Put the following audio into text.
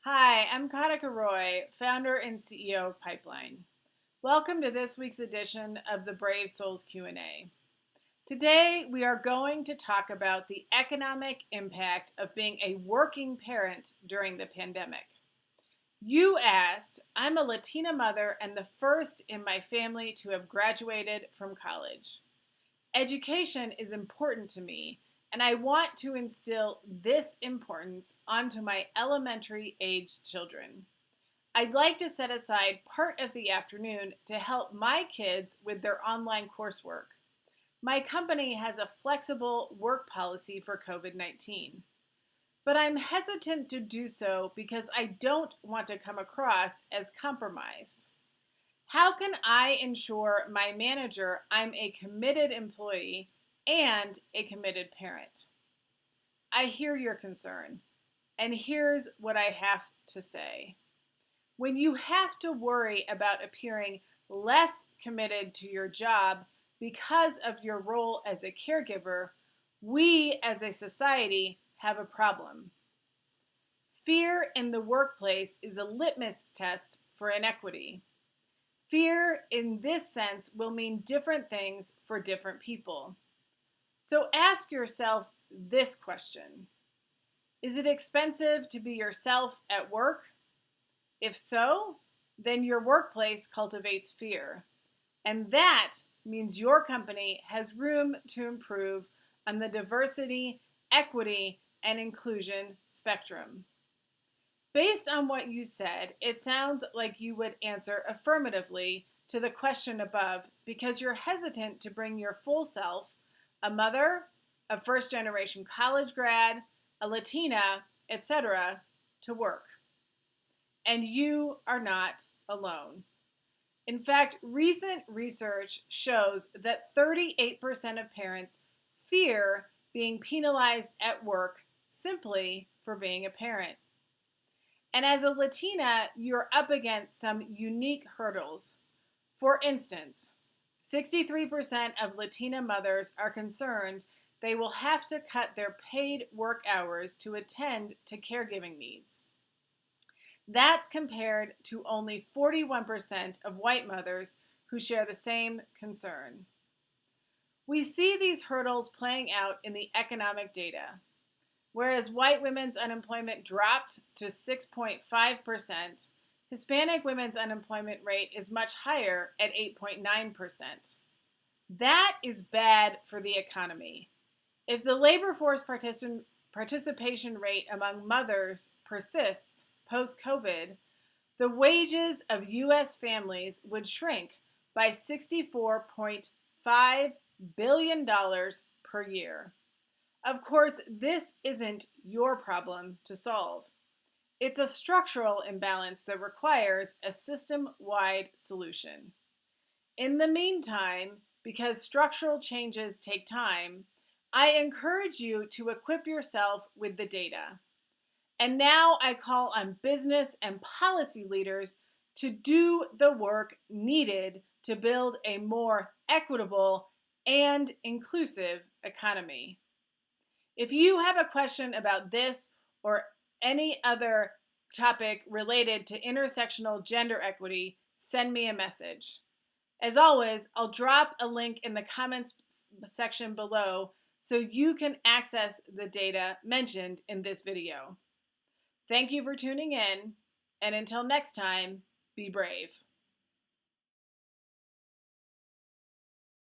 Hi, I'm Katika Roy, founder and CEO of Pipeline. Welcome to this week's edition of the Brave Souls Q&A. Today, we are going to talk about the economic impact of being a working parent during the pandemic. You asked, I'm a Latina mother and the first in my family to have graduated from college. Education is important to me, and I want to instill this importance onto my elementary age children. I'd like to set aside part of the afternoon to help my kids with their online coursework. My company has a flexible work policy for COVID-19, but I'm hesitant to do so because I don't want to come across as compromised. How can I ensure my manager I'm a committed employee and a committed parent? I hear your concern, and here's what I have to say. When you have to worry about appearing less committed to your job because of your role as a caregiver, we as a society have a problem. Fear in the workplace is a litmus test for inequity. Fear in this sense will mean different things for different people. So ask yourself this question. Is it expensive to be yourself at work? If so, then your workplace cultivates fear. And that means your company has room to improve on the diversity, equity, and inclusion spectrum. Based on what you said, it sounds like you would answer affirmatively to the question above because you're hesitant to bring your full self, a mother, a first-generation college grad, a Latina, etc., to work. And you are not alone. In fact, recent research shows that 38% of parents fear being penalized at work simply for being a parent. And as a Latina, you're up against some unique hurdles. For instance, 63% of Latina mothers are concerned they will have to cut their paid work hours to attend to caregiving needs. That's compared to only 41% of white mothers who share the same concern. We see these hurdles playing out in the economic data. Whereas white women's unemployment dropped to 6.5%, Hispanic women's unemployment rate is much higher at 8.9%. That is bad for the economy. If the labor force participation rate among mothers persists post-COVID, the wages of U.S. families would shrink by $64.5 billion per year. Of course, this isn't your problem to solve. It's a structural imbalance that requires a system-wide solution. In the meantime, because structural changes take time, I encourage you to equip yourself with the data. And now I call on business and policy leaders to do the work needed to build a more equitable and inclusive economy. If you have a question about this or any other topic related to intersectional gender equity, send me a message. As always, I'll drop a link in the comments section below so you can access the data mentioned in this video. Thank you for tuning in, and until next time, be brave.